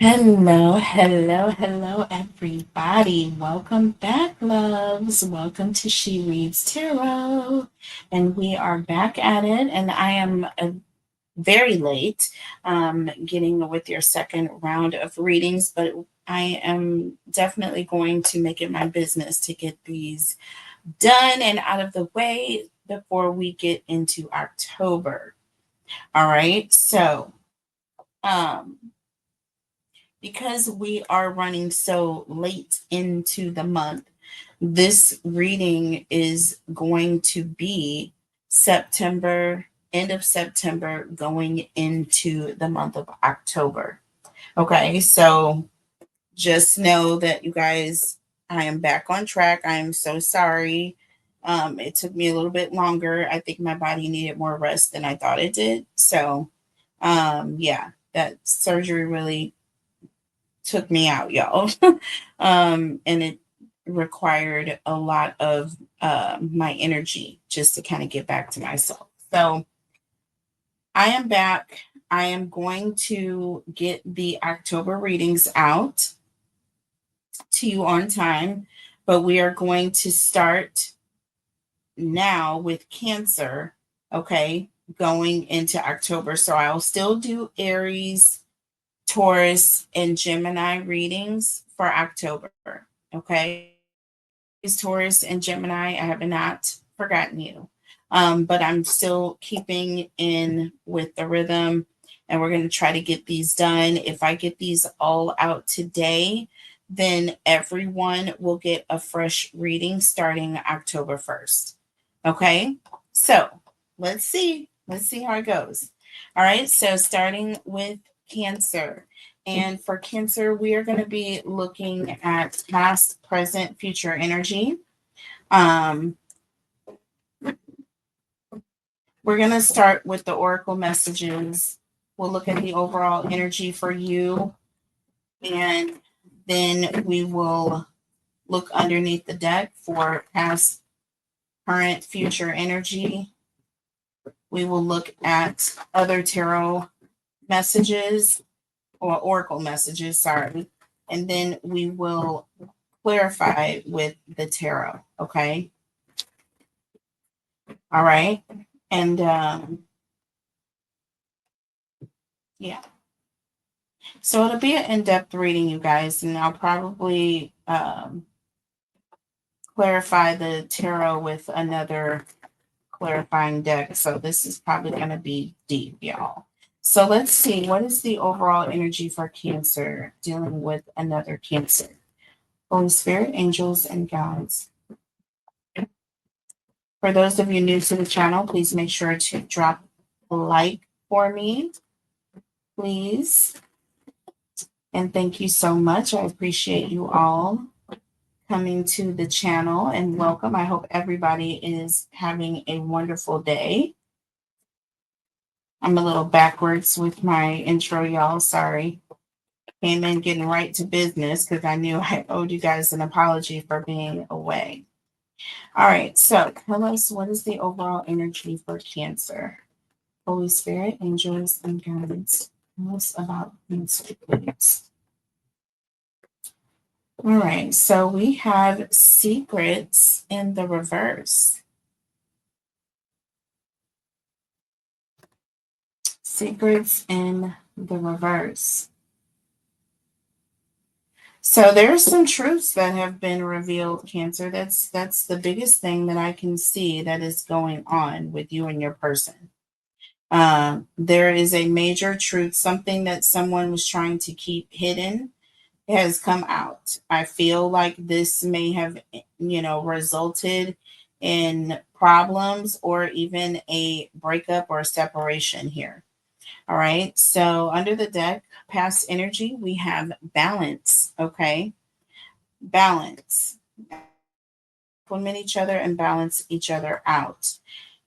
Hello, everybody. Welcome back, loves. Welcome to She Reads Tarot. And we are back at it. And I am very late getting with your second round of readings, but I am definitely going to make it my business to get these done and out of the way before we get into October. All right. Um, because we are running so late into the month, this reading is going to be September, end of September, going into the month of October. Okay, so just know that you guys, I am back on track. I am so sorry. It took me a little bit longer. I think my body needed more rest than I thought it did. So, yeah, that surgery really took me out, y'all. And it required a lot of my energy just to kind of get back to myself. So I am back. I am going to get the October readings out to you on time, but we are going to start now with Cancer, okay, going into October. So I'll still do Aries, Taurus, and Gemini readings for October. Okay. Taurus and Gemini, I have not forgotten you. But I'm still keeping in with the rhythm, and we're going to try to get these done. If I get these all out today, then everyone will get a fresh reading starting October 1st. Okay. So let's see. Let's see how it goes. All right. So starting with Cancer. And for Cancer, we are going to be looking at past, present, future energy. Um, we're going to start with the Oracle messages. We'll look at the overall energy for you, and then we will look underneath the deck for past, current, future energy. We will look at other tarot messages or Oracle messages, sorry. And then we will clarify with the tarot. Okay. All right. And yeah. So it'll be an in-depth reading, you guys, and I'll probably clarify the tarot with another clarifying deck. So this is probably going to be deep, y'all. So let's see, what is the overall energy for Cancer dealing with another Cancer? Holy Spirit, angels, and guides. For those of you new to the channel, please make sure to drop a like for me, please. And thank you so much. I appreciate you all coming to the channel and welcome. I hope everybody is having a wonderful day. I'm a little backwards with my intro, y'all. Sorry. Came in getting right to business because I knew I owed you guys an apology for being away. All right. So tell us, what is the overall energy for Cancer? Holy Spirit, angels, and guides. Tell us about Cancer, please. All right. So we have secrets in the reverse. Secrets in the reverse. So there's some truths that have been revealed, Cancer. That's the biggest thing that I can see that is going on with you and your person. There is a major truth, something that someone was trying to keep hidden has come out. I feel like this may have, resulted in problems or even a breakup or separation here. All right. So under the deck, past energy, we have balance. Okay. Balance. Complement each other and balance each other out.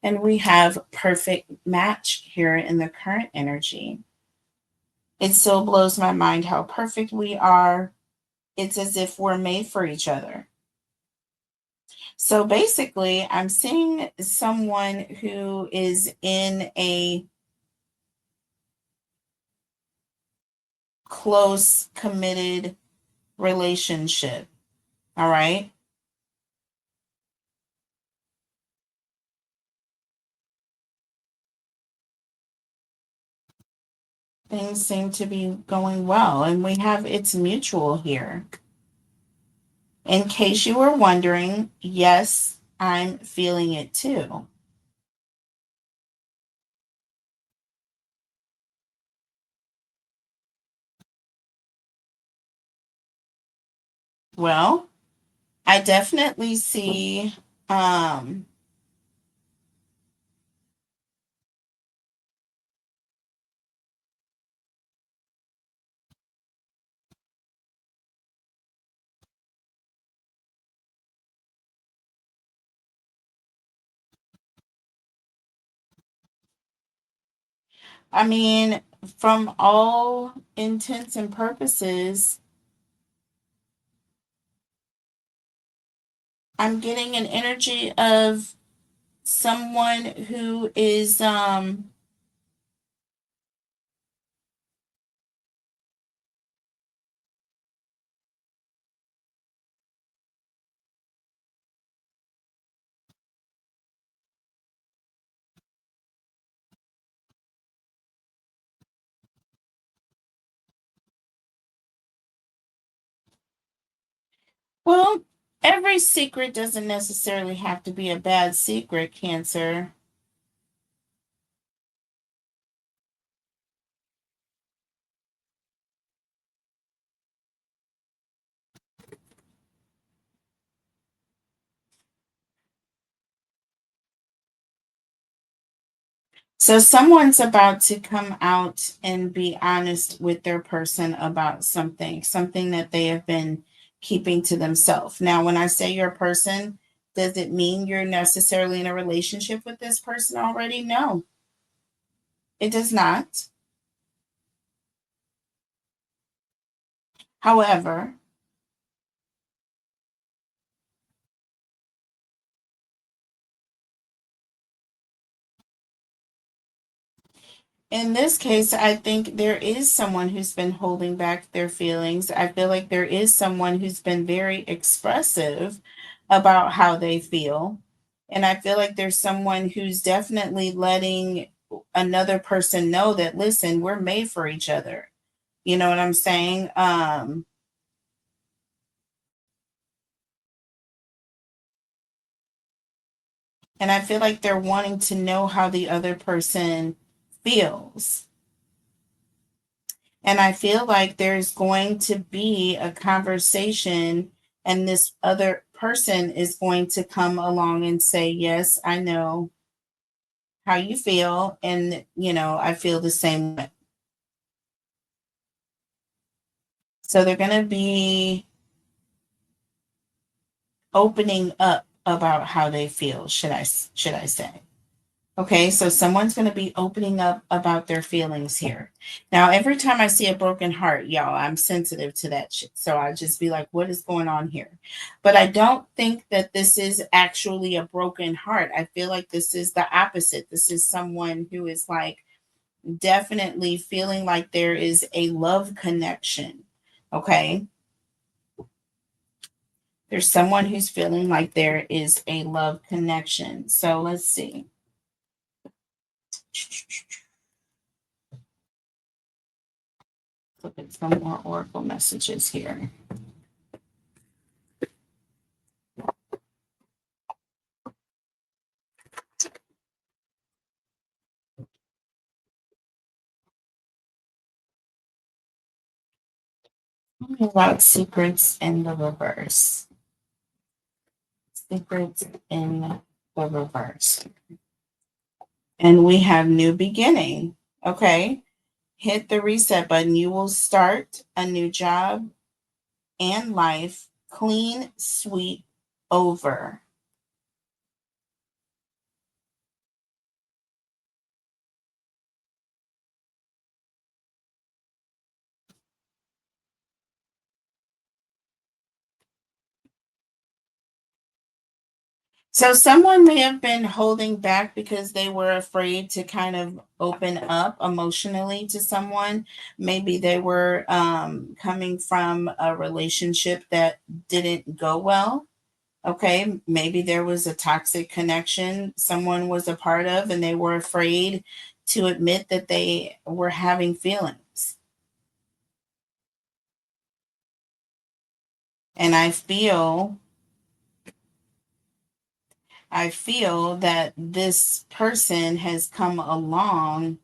And we have perfect match here in the current energy. It still blows my mind how perfect we are. It's as if we're made for each other. So basically, I'm seeing someone who is in a close, committed relationship. All right. Things seem to be going well, and we have it's mutual here. In case you were wondering, yes, I'm feeling it too. Well, I definitely see um I mean, from all intents and purposes, I'm getting an energy of someone who is well, every secret doesn't necessarily have to be a bad secret, Cancer. So someone's about to come out and be honest with their person about something that they have been keeping to themselves. Now, when I say your person, does it mean you're necessarily in a relationship with this person already? No, it does not. However, in this case, I think there is someone who's been holding back their feelings. I feel like there is someone who's been very expressive about how they feel. And I feel like there's someone who's definitely letting another person know that, listen, we're made for each other. You know what I'm saying? And I feel like they're wanting to know how the other person feels. And I feel like there's going to be a conversation, and this other person is going to come along and say, yes, I know how you feel. And, I feel the same way. So they're going to be opening up about how they feel, should I say. Okay, so someone's going to be opening up about their feelings here. Now, every time I see a broken heart, y'all, I'm sensitive to that shit. So I just be like, what is going on here? But I don't think that this is actually a broken heart. I feel like this is the opposite. This is someone who is like definitely feeling like there is a love connection. Okay, there's someone who's feeling like there is a love connection. So let's see. Look at some more oracle messages here. About secrets in the reverse. Secrets in the reverse. And we have new beginning. Okay. Hit the reset button. You will start a new job and life. Clean sweep over. So someone may have been holding back because they were afraid to kind of open up emotionally to someone. Maybe they were coming from a relationship that didn't go well. Okay, maybe there was a toxic connection someone was a part of, and they were afraid to admit that they were having feelings. And I feel that this person has come along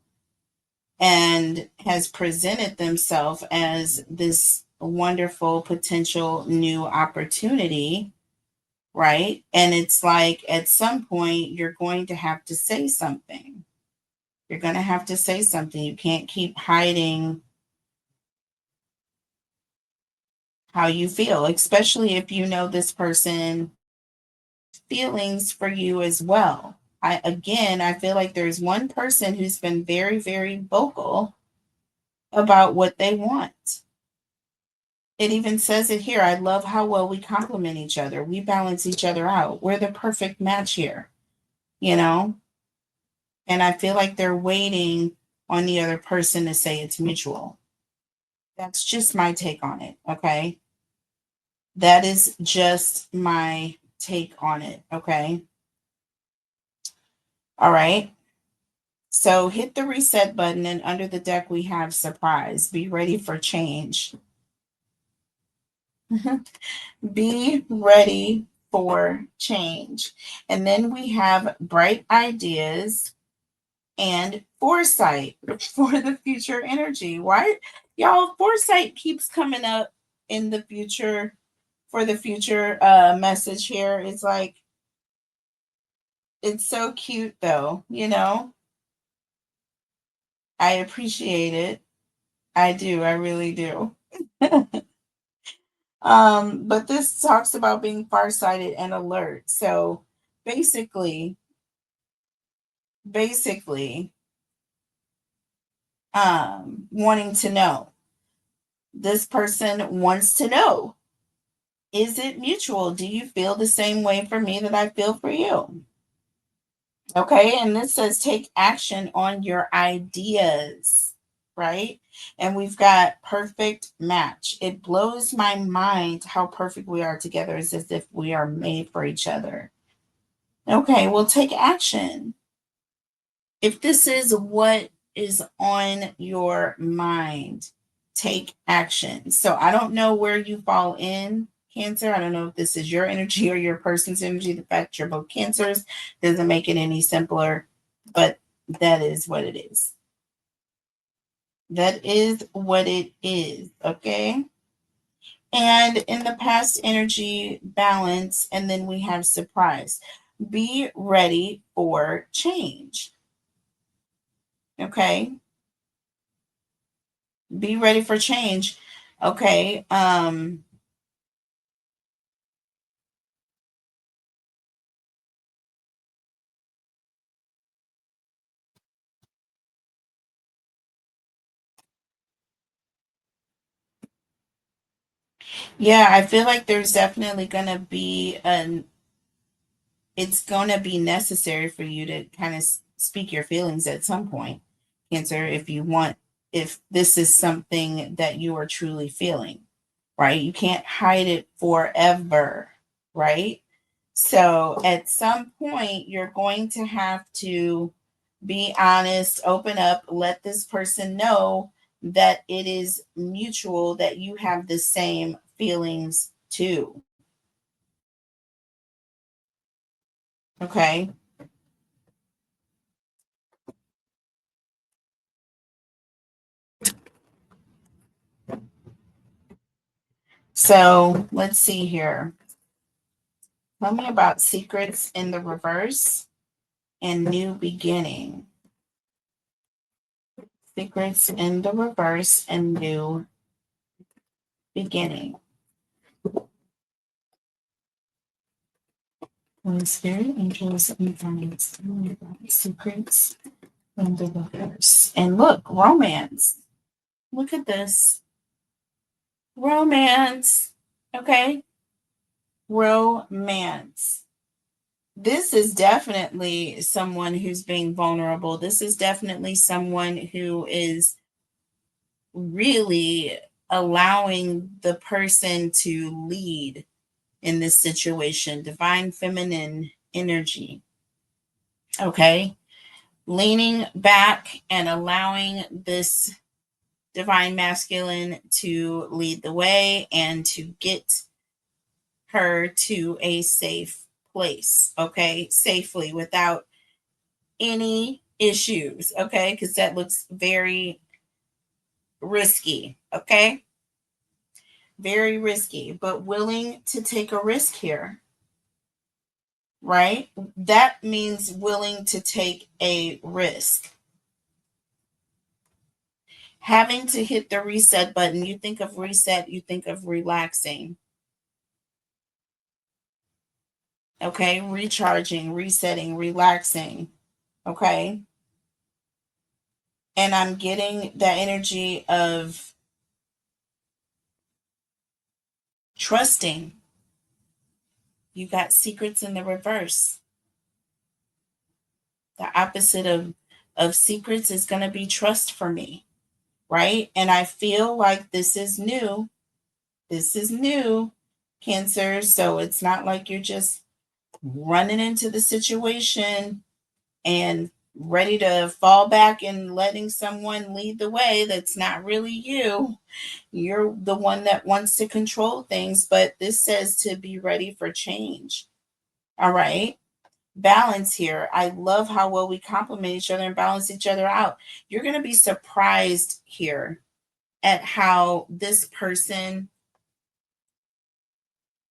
and has presented themselves as this wonderful potential new opportunity, right? And it's like at some point you're going to have to say something. You're going to have to say something. You can't keep hiding how you feel, especially if you know this person feelings for you as well. I feel like there's one person who's been very, very vocal about what they want. It even says it here. I love how well we complement each other. We balance each other out. We're the perfect match here, you know? And I feel like they're waiting on the other person to say it's mutual. That's just my take on it. Okay. That is just my take on it. Okay. All right. So hit the reset button, and under the deck, we have surprise. Be ready for change. Be ready for change. And then we have bright ideas and foresight for the future energy. Why, y'all, foresight keeps coming up in the future for the future message here. It's like, it's so cute though, you know? I appreciate it. I do. I really do. But this talks about being farsighted and alert. So basically, basically, wanting to know. This person wants to know, is it mutual? Do you feel the same way for me that I feel for you? Okay, and this says take action on your ideas, right? And we've got perfect match. It blows my mind how perfect we are together. It's as if we are made for each other. Okay, well, take action. If this is what is on your mind, take action. So I don't know where you fall in, Cancer. I don't know if this is your energy or your person's energy. The fact you're both Cancers doesn't make it any simpler, but that is what it is. That is what it is. Okay. And in the past energy, balance, and then we have surprise. Be ready for change. Okay. Be ready for change. Okay. Yeah, I feel like there's definitely gonna be an it's gonna be necessary for you to kind of speak your feelings at some point, Cancer, if you want, if this is something that you are truly feeling, right? You can't hide it forever, right? So at some point, you're going to have to be honest, open up, let this person know that it is mutual, that you have the same feelings too. Okay. So let's see here. Tell me about secrets in the reverse and new beginning. Secrets in the reverse and new beginning. Holy Spirit, angels, and guides. Tell me about secrets in the reverse. And look, romance. Look at this. Romance. Okay. Romance. this is definitely someone who's being vulnerable. This is definitely someone who is really allowing the person to lead in this situation. Divine feminine energy. Okay. Leaning back and allowing this divine masculine to lead the way and to get her to a safe place. Okay. Safely without any issues. Okay. Because that looks very risky. Okay. Very risky, but willing to take a risk here, right? That means willing to take a risk. Having to hit the reset button. You think of reset, you think of relaxing. Okay, recharging, resetting, relaxing. Okay. And I'm getting that energy of trusting. You got secrets in the reverse. The opposite of secrets is going to be trust for me, right? And I feel like this is new. This is new, Cancer. So it's not like you're just running into the situation and ready to fall back and letting someone lead the way. That's not really you. You're the one that wants to control things, but this says to be ready for change. All right. Balance here. I love how well we complement each other and balance each other out. You're going to be surprised here at how this person,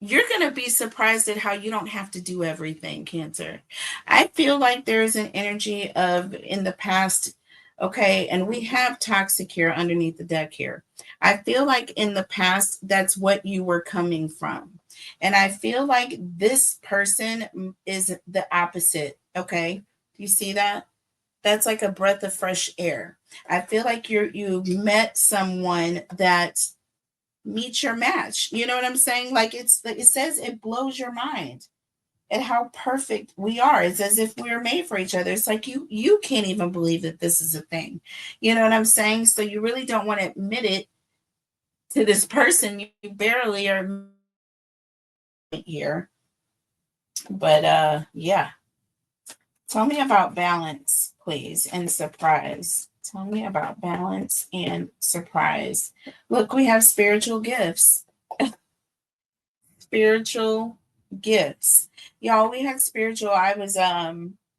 you're going to be surprised at how you don't have to do everything, Cancer. I feel like there's an energy of in the past, okay, and we have toxic here underneath the deck here. I feel like in the past, that's what you were coming from. And I feel like this person is the opposite, okay? Do you see that? That's like a breath of fresh air. I feel like you met someone that meet your match. You know what I'm saying? Like it says it blows your mind at how perfect we are. It's as if we were made for each other. It's like you can't even believe that this is a thing. You know what I'm saying? So you really don't want to admit it to this person. You barely are here. But yeah. Tell me about balance, please, and surprise. Tell me about balance and surprise. Look, we have spiritual gifts. Spiritual gifts. Y'all, we had spiritual. I was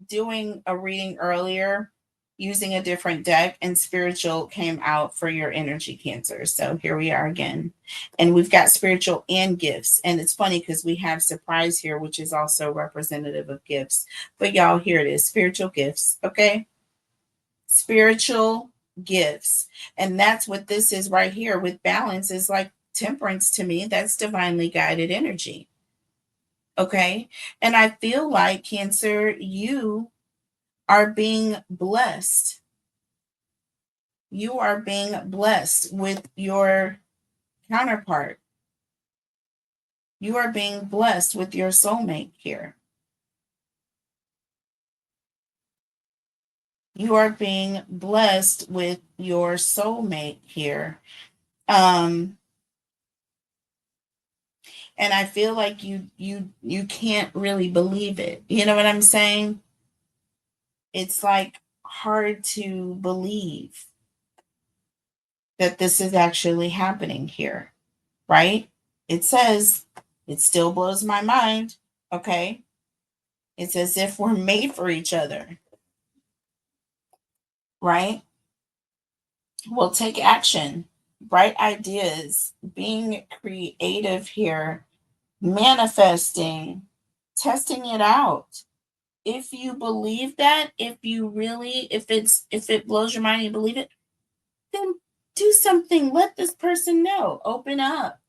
doing a reading earlier using a different deck, and spiritual came out for your energy, Cancer. So here we are again. And we've got spiritual and gifts. And it's funny because we have surprise here, which is also representative of gifts. But y'all, here it is, spiritual gifts. Okay. Spiritual gifts. And that's what this is right here with balance, is like temperance to me. That's divinely guided energy. Okay. And I feel like, Cancer, you are being blessed. You are being blessed with your counterpart. You are being blessed with your soulmate here. You are being blessed with your soulmate here. Um, and I feel like you can't really believe it. You know what I'm saying? It's like hard to believe that this is actually happening here, right? It says it still blows my mind. Okay. It's as if we're made for each other, right? We'll take action, bright ideas, being creative here, manifesting, testing it out. If you believe that, if you really, if it blows your mind and you believe it, then do something. Let this person know. Open up.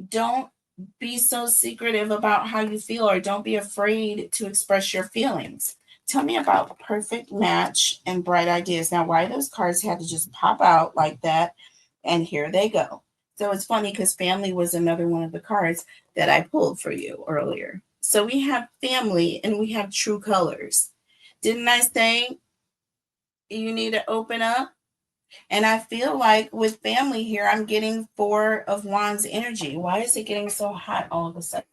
Don't be so secretive about how you feel, or don't be afraid to express your feelings. Tell me about perfect match and bright ideas. Now, why those cards had to just pop out like that, and here they go. So it's funny because family was another one of the cards that I pulled for you earlier. So we have family and we have true colors. Didn't I say you need to open up? And I feel like with family here, I'm getting Four of Wands energy. Why is it getting so hot all of a sudden?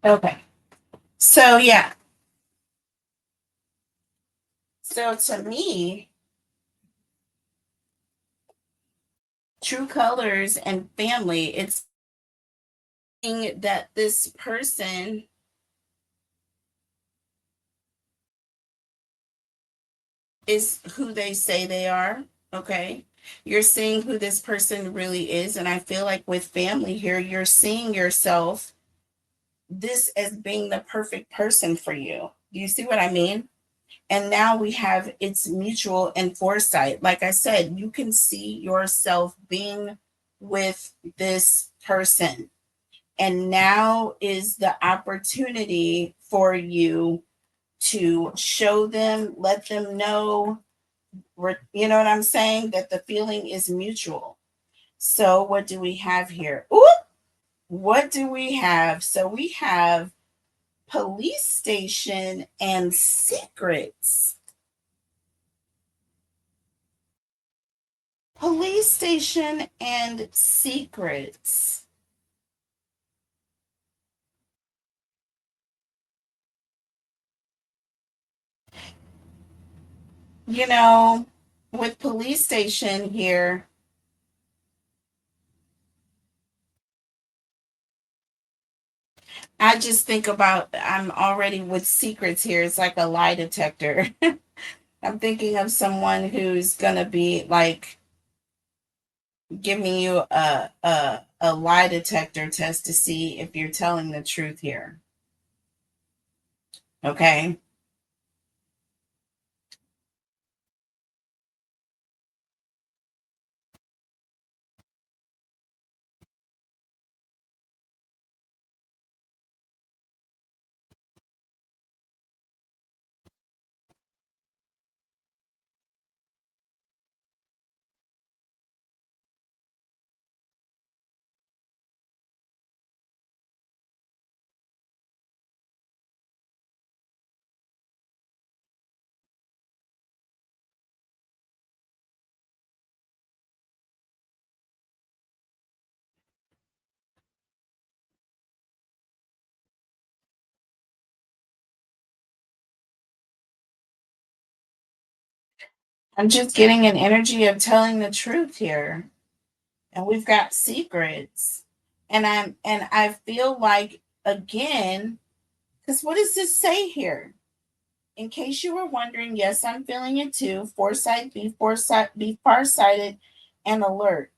Okay. So, yeah. So, to me, true colors and family, it's that this person is who they say they are. Okay. You're seeing who this person really is. And I feel like with family here, you're seeing yourself this as being the perfect person for you. Do you see what I mean? And now we have it's mutual and foresight. Like I said, you can see yourself being with this person. And now is the opportunity for you to show them, let them know, you know what I'm saying? That the feeling is mutual. So, what do we have here? Ooh, what do we have? So, we have police station and secrets. Police station and secrets. You know, with police station here, I just think about I'm already with secrets here. It's like a lie detector. I'm thinking of someone who's gonna be like giving you a lie detector test to see if you're telling the truth here. Okay. I'm just getting an energy of telling the truth here. And we've got secrets. And I feel like again, because what does this say here? In case you were wondering, yes, I'm feeling it too. Foresight, be farsighted and alert.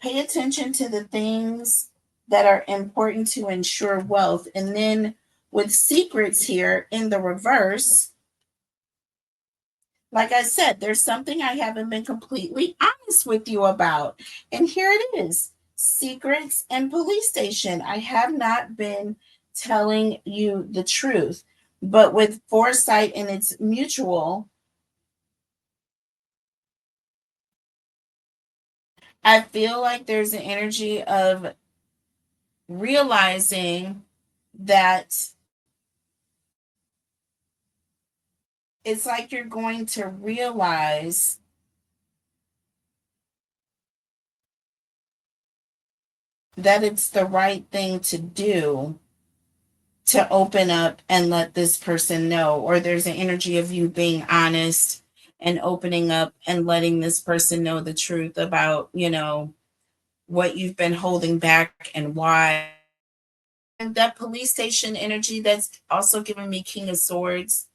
Pay attention to the things that are important to ensure wealth. And then with secrets here in the reverse, like I said, there's something I haven't been completely honest with you about. And here it is, secrets and police station. I have not been telling you the truth. But with foresight and it's mutual, I feel like there's an energy of realizing that it's like you're going to realize that it's the right thing to do to open up and let this person know, or there's an energy of you being honest and opening up and letting this person know the truth about, what you've been holding back and why. And that police station energy, that's also giving me King of Swords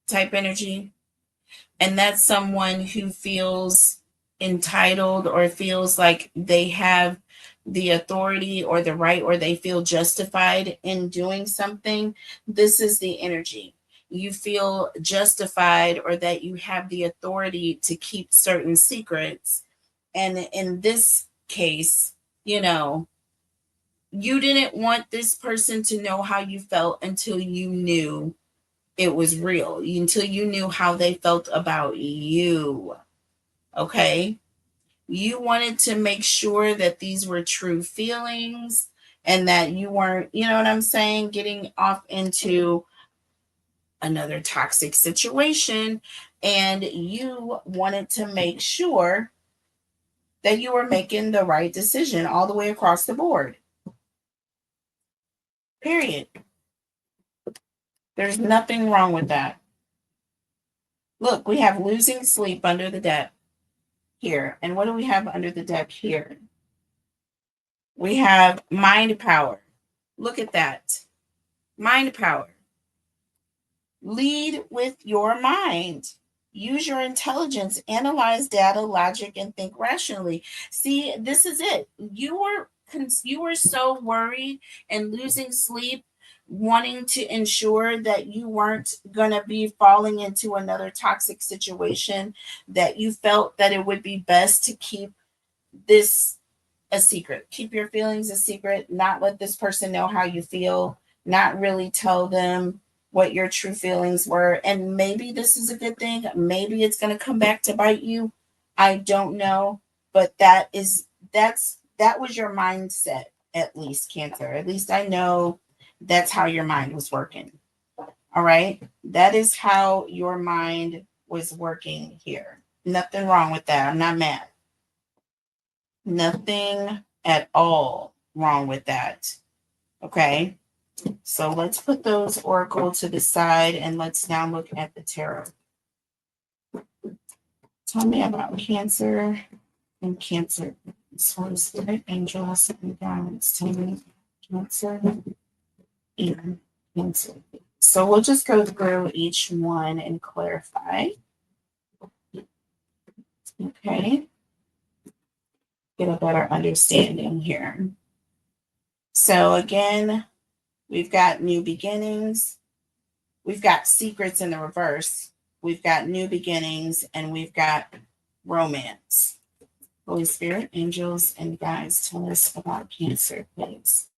type energy. And that's someone who feels entitled or feels like they have the authority or the right or they feel justified in doing something. This is the energy. You feel justified or that you have the authority to keep certain secrets. And in this case, you know, You didn't want this person to know how you felt until you knew it was real, until you knew how they felt about you. Okay? You wanted to make sure that these were true feelings and that you weren't, you know what I'm saying, getting off into another toxic situation. And you wanted to make sure that you were making the right decision all the way across the board. Period. There's nothing wrong with that. Look, we have losing sleep under the deck here. And what do we have under the deck here? We have mind power. Look at that. Mind power. Lead with your mind. Use your intelligence, analyze data, logic, and think rationally. See, this is it. You were so worried and losing sleep, wanting to ensure that you weren't going to be falling into another toxic situation, that you felt that it would be best to keep this a secret. Keep your feelings a secret, not let this person know how you feel, not really tell them what your true feelings were. And maybe this is a good thing. Maybe it's going to come back to bite you. I don't know, but that was your mindset, at least, Cancer. At least I know that's how your mind was working. All right? That is how your mind was working here. Nothing wrong with that. I'm not mad. Nothing at all wrong with that. Okay. So let's put those oracle to the side and let's now look at the tarot. Tell me about Cancer and Cancer. Holy Spirit, angels, and guides. Tell me Cancer and Cancer. So we'll just go through each one and clarify. Okay. Get a better understanding here. So again, we've got new beginnings. We've got secrets in the reverse. We've got new beginnings, and we've got romance. Holy Spirit, angels, and guides, tell us about Cancer, please.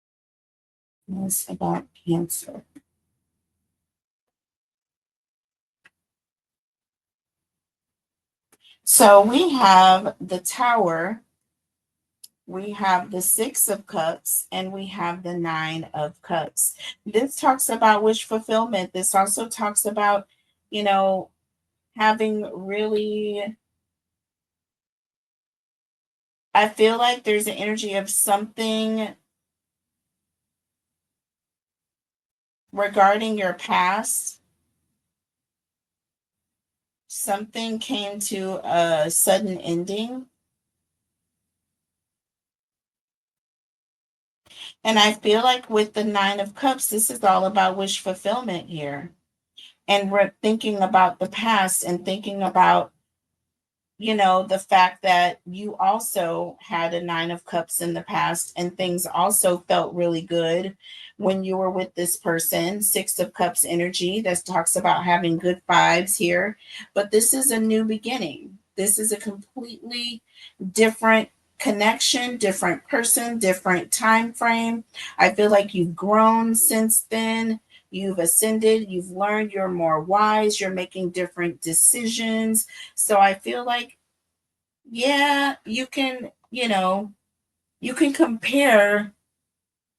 Tell us about Cancer. So we have the Tower, we have the Six of Cups, and we have the Nine of Cups. This talks about wish fulfillment. This also talks about, you know, having really, I feel like there's an energy of something regarding your past. Something came to a sudden ending. And I feel like with the Nine of Cups, this is all about wish fulfillment here. And we're thinking about the past and thinking about, you know, the fact that you also had a Nine of Cups in the past and things also felt really good when you were with this person. Six of Cups energy that talks about having good vibes here. But this is a new beginning. This is a completely different connection, different person, different time frame. I feel like you've grown since then. You've ascended, you've learned, you're more wise, you're making different decisions. So I feel like, yeah, you can, you can compare,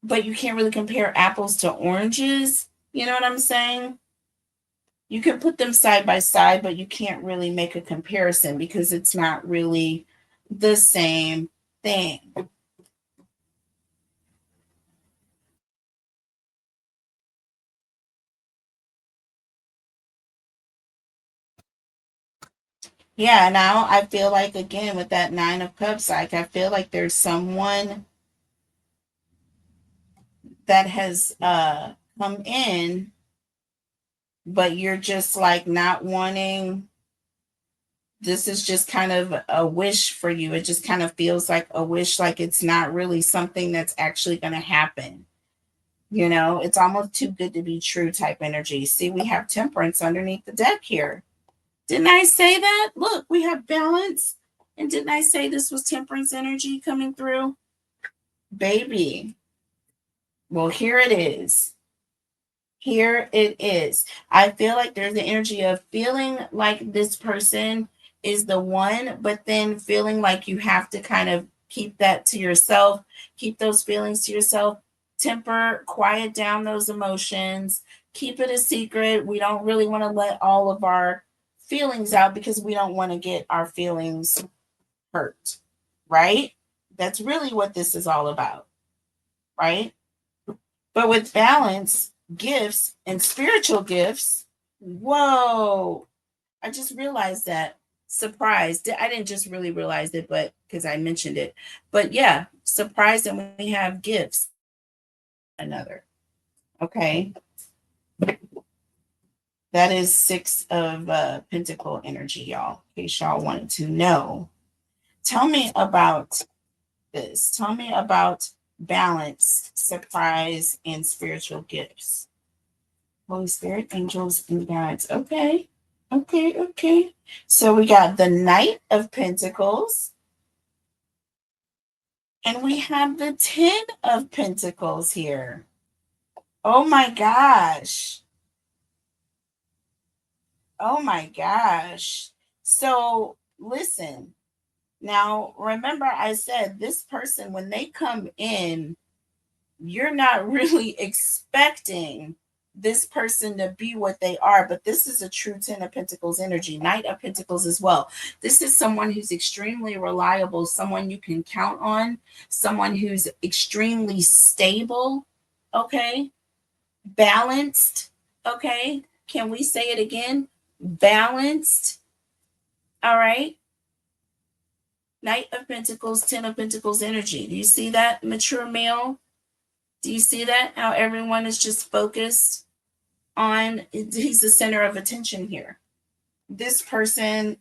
but you can't really compare apples to oranges. You know what I'm saying? You can put them side by side, but you can't really make a comparison because it's not really the same thing. Yeah, now I feel like again with that Nine of Cups, like I feel like there's someone that has come in, but you're just like not wanting. This is just kind of a wish for you. It just kind of feels like a wish, like it's not really something that's actually going to happen. You know, it's almost too good to be true type energy. See, we have Temperance underneath the deck here. Didn't I say that? Look, we have balance. And didn't I say this was Temperance energy coming through? Baby. Well, here it is. Here it is. I feel like there's the energy of feeling like this person is the one, but then feeling like you have to kind of keep that to yourself, keep those feelings to yourself, temper, quiet down those emotions, keep it a secret. We don't really want to let all of our feelings out because we don't want to get our feelings hurt, right? That's really what this is all about, right? But with balance, gifts, and spiritual gifts, whoa, I just realized that. Surprised. I didn't just really realize it, but because I mentioned it. But yeah, surprised that when we have gifts, another. Okay. That is six of pentacle energy, y'all, in case y'all wanted to know. Tell me about this. Tell me about balance, surprise, and spiritual gifts. Holy Spirit, angels, and guides. Okay. Okay. Okay. So we got the Knight of Pentacles, and we have the Ten of Pentacles here. Oh my gosh. Oh my gosh. So listen, now remember, I said this person, when they come in, you're not really expecting this person to be what they are, but this is a true Ten of Pentacles energy, Knight of Pentacles as well. This is someone who's extremely reliable, someone you can count on, someone who's extremely stable, okay, balanced, okay. Can we say it again? Balanced, all right. Knight of Pentacles, Ten of Pentacles energy. Do you see that, mature male? Do you see that? How everyone is just focused on, he's the center of attention here. This person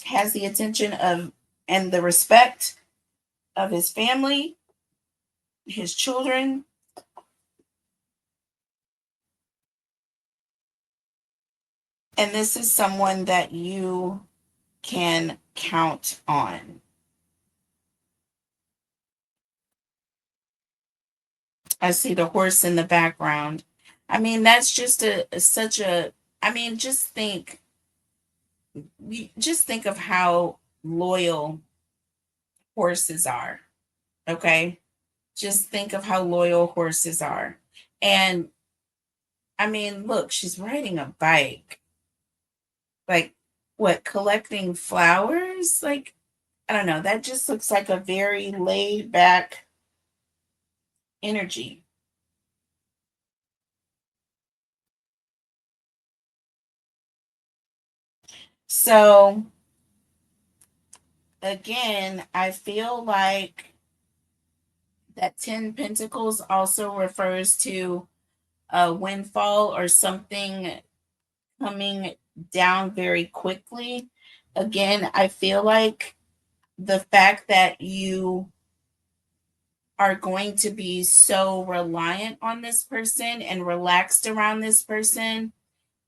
has the attention of and the respect of his family, his children, and this is someone that you can count on. I see the horse in the background. I mean, that's just such a, I mean, just think of how loyal horses are, okay? Just think of how loyal horses are. And I mean, look, she's riding a bike. Like, what, collecting flowers? Like, I don't know. That just looks like a very laid back energy. So, again, I feel like that 10 Pentacles also refers to a windfall or something coming down very quickly. Again, I feel like the fact that you are going to be so reliant on this person and relaxed around this person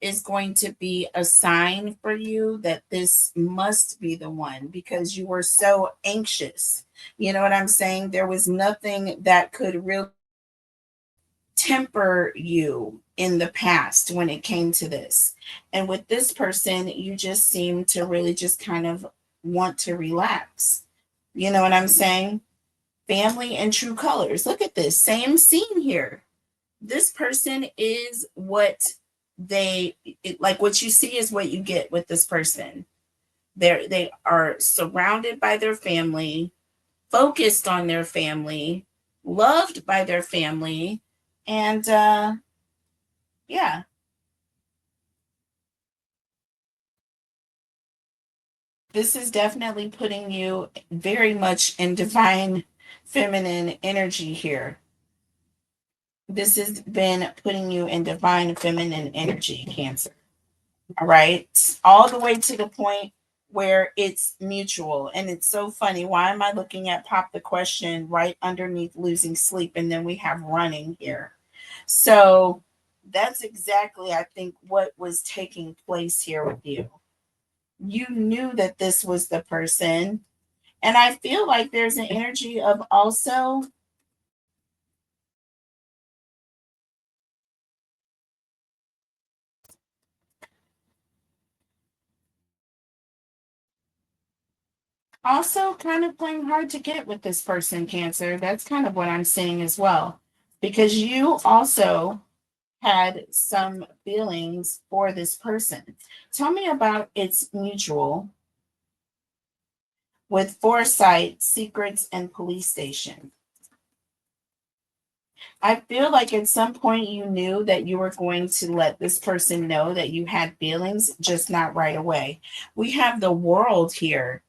is going to be a sign for you that this must be the one, because you were so anxious. You know what I'm saying? There was nothing that could really temper you in the past when it came to this. And with this person, you just seem to really just kind of want to relax. You know what I'm saying? Family and true colors. Look at this same scene here. This person is what like what you see is what you get with this person. They are surrounded by their family, focused on their family, loved by their family, and yeah, this is definitely putting you very much in divine feminine energy here. This has been putting you in divine feminine energy, Cancer. All right. All the way to the point where it's mutual. And it's so funny. Why am I looking at pop the question right underneath losing sleep? And then we have running here. So that's exactly, I think, what was taking place here with you. You knew that this was the person. And I feel like there's an energy of also Also, kind of playing hard to get with this person, Cancer. That's kind of what I'm seeing as well. Because you also had some feelings for this person. Tell me about its mutual with foresight, secrets, and police station. I feel like at some point you knew that you were going to let this person know that you had feelings, just not right away. We have the world here.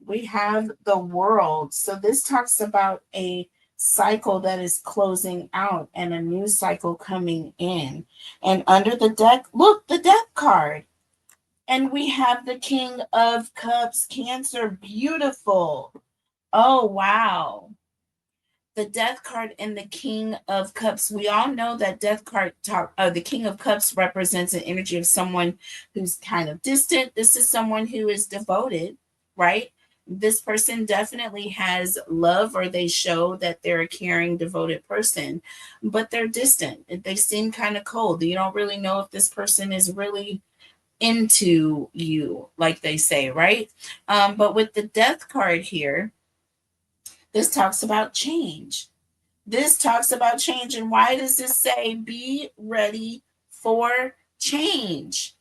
We have the world. So this talks about a cycle that is closing out and a new cycle coming in. And under the deck, look, the death card. And we have the King of Cups, Cancer. Beautiful. Oh, wow. The Death card and the King of Cups. We all know that the King of Cups represents an energy of someone who's kind of distant. This is someone who is devoted, right? This person definitely has love, or they show that they're a caring, devoted person, but they're distant. They seem kind of cold. You don't really know if this person is really into you, like they say, right? But with the Death card here, this talks about change. This talks about change. And why does this say be ready for change?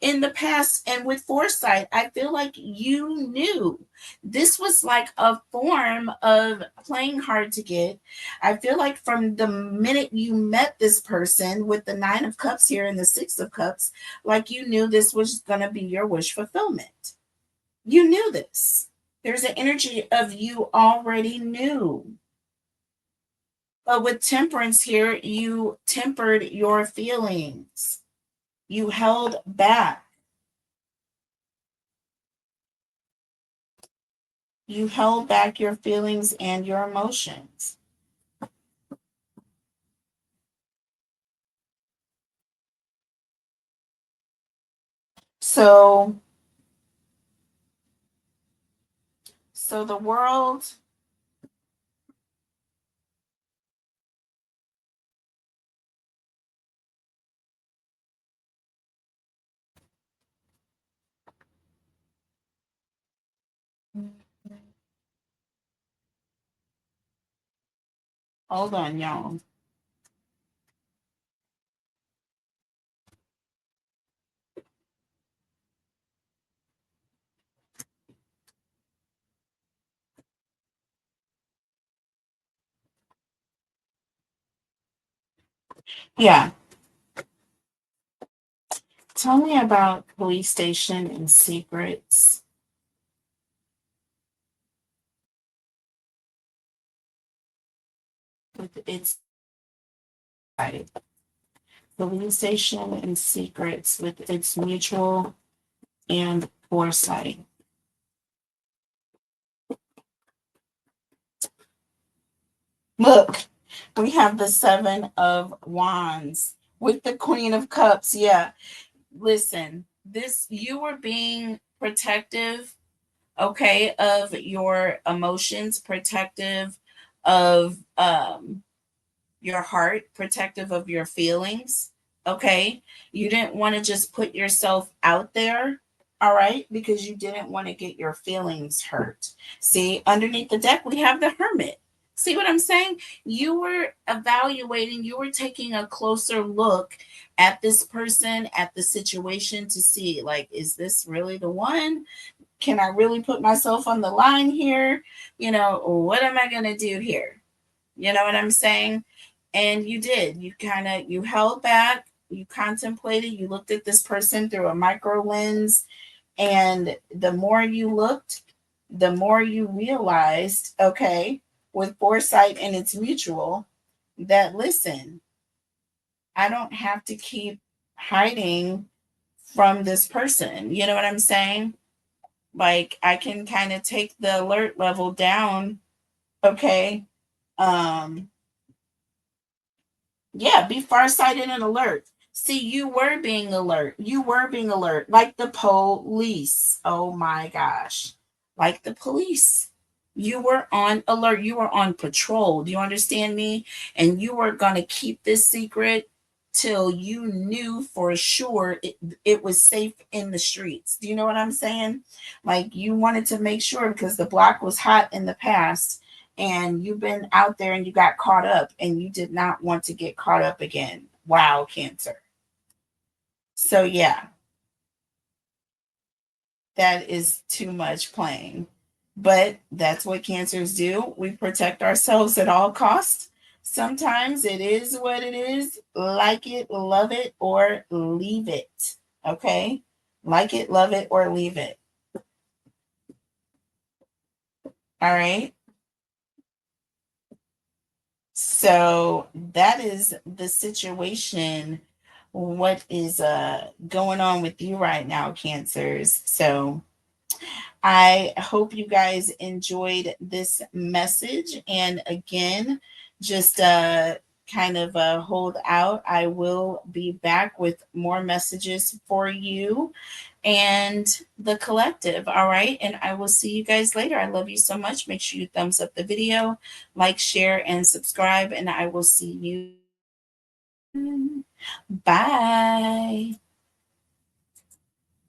In the past and with foresight, I feel like you knew this was like a form of playing hard to get. I feel like from the minute you met this person with the Nine of Cups here and the Six of Cups, like you knew this was going to be your wish fulfillment. You knew this. There's an energy of you already knew. But with temperance here, you tempered your feelings. You held back. You held back your feelings and your emotions. So, so the world, hold on, y'all. Yeah. Tell me about police station and secrets. With its police station and secrets with its mutual and foresight. Look, we have the Seven of Wands with the Queen of Cups. Yeah. Listen, this, you were being protective, okay, of your emotions, protective of your heart, protective of your feelings. Okay. You didn't want to just put yourself out there. All right. Because you didn't want to get your feelings hurt. See, underneath the deck, we have the Hermit. See what I'm saying? You were evaluating, you were taking a closer look at this person, at the situation to see, like, is this really the one? Can I really put myself on the line here? What am I going to do here? You know what I'm saying? And you did. You held back, you contemplated, you looked at this person through a micro lens, and the more you looked, the more you realized, okay, with foresight and it's mutual, that listen, I don't have to keep hiding from this person. You know what I'm saying? Like I can kind of take the alert level down, okay? Um Yeah, be farsighted and alert. See, you were being alert. You were being alert, like the police. Oh my gosh. Like the police. You were on alert. You were on patrol. Do you understand me? And you were going to keep this secret. till you knew for sure it was safe in the streets. Do you know what I'm saying? Like you wanted to make sure because the block was hot in the past and you've been out there and you got caught up and you did not want to get caught up again. Wow, Cancer. So yeah, that is too much playing. But that's what cancers do. We protect ourselves at all costs. Sometimes it is what it is. Like it, love it, or leave it. Okay? Like it, love it, or leave it. All right? So that is the situation. What is going on with you right now, cancers? So I hope you guys enjoyed this message. And again, just kind of hold out. I will be back with more messages for you and the collective. All right. And I will see you guys later. I love you so much. Make sure you thumbs up the video, like, share, and subscribe. And I will see you. Bye.